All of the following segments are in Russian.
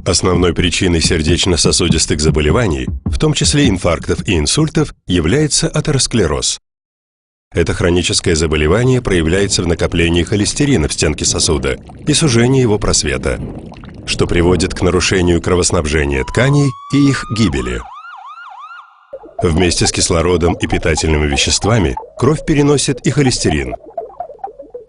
Основной причиной сердечно-сосудистых заболеваний, в том числе инфарктов и инсультов, является атеросклероз. Это хроническое заболевание проявляется в накоплении холестерина в стенке сосуда и сужении его просвета, что приводит к нарушению кровоснабжения тканей и их гибели. Вместе с кислородом и питательными веществами кровь переносит и холестерин.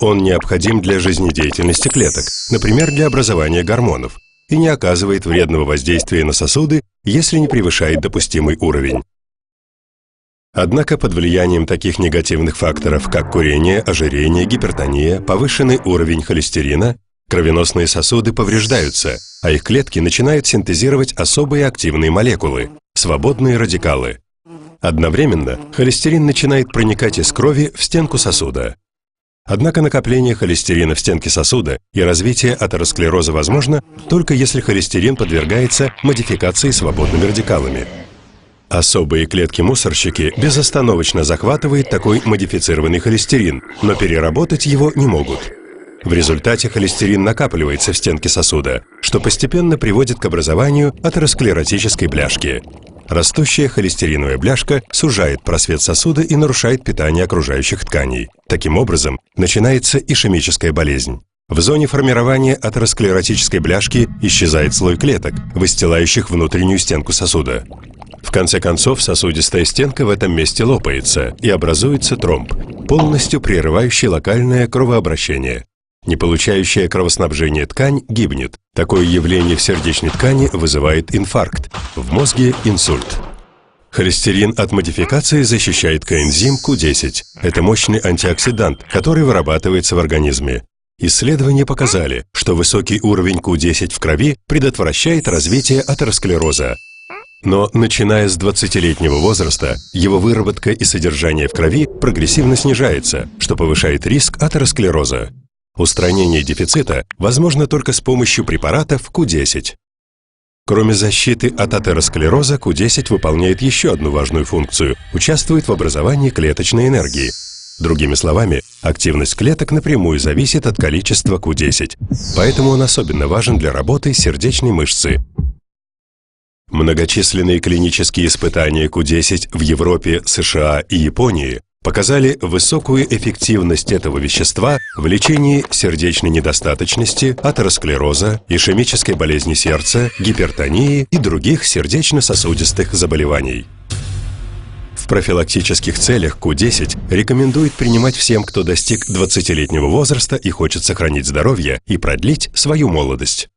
Он необходим для жизнедеятельности клеток, например, для образования гормонов, и не оказывает вредного воздействия на сосуды, если не превышает допустимый уровень. Однако под влиянием таких негативных факторов, как курение, ожирение, гипертония, повышенный уровень холестерина, кровеносные сосуды повреждаются, а их клетки начинают синтезировать особые активные молекулы – свободные радикалы. Одновременно холестерин начинает проникать из крови в стенку сосуда. Однако накопление холестерина в стенке сосуда и развитие атеросклероза возможно только если холестерин подвергается модификации свободными радикалами. Особые клетки-мусорщики безостановочно захватывают такой модифицированный холестерин, но переработать его не могут. В результате холестерин накапливается в стенке сосуда, что постепенно приводит к образованию атеросклеротической бляшки. Растущая холестериновая бляшка сужает просвет сосуда и нарушает питание окружающих тканей. Таким образом, начинается ишемическая болезнь. В зоне формирования атеросклеротической бляшки исчезает слой клеток, выстилающих внутреннюю стенку сосуда. В конце концов, сосудистая стенка в этом месте лопается и образуется тромб, полностью прерывающий локальное кровообращение. Не получающая кровоснабжение ткань гибнет. Такое явление в сердечной ткани вызывает инфаркт, в мозге – инсульт. Холестерин от модификации защищает коэнзим Q10. Это мощный антиоксидант, который вырабатывается в организме. Исследования показали, что высокий уровень Q10 в крови предотвращает развитие атеросклероза. Но начиная с 20-летнего возраста, его выработка и содержание в крови прогрессивно снижается, что повышает риск атеросклероза. Устранение дефицита возможно только с помощью препаратов Q10. Кроме защиты от атеросклероза, Q10 выполняет еще одну важную функцию – участвует в образовании клеточной энергии. Другими словами, активность клеток напрямую зависит от количества Q10, поэтому он особенно важен для работы сердечной мышцы. Многочисленные клинические испытания Q10 в Европе, США и Японии показали высокую эффективность этого вещества в лечении сердечной недостаточности, атеросклероза, ишемической болезни сердца, гипертонии и других сердечно-сосудистых заболеваний. В профилактических целях Q10 рекомендует принимать всем, кто достиг 20-летнего возраста и хочет сохранить здоровье и продлить свою молодость.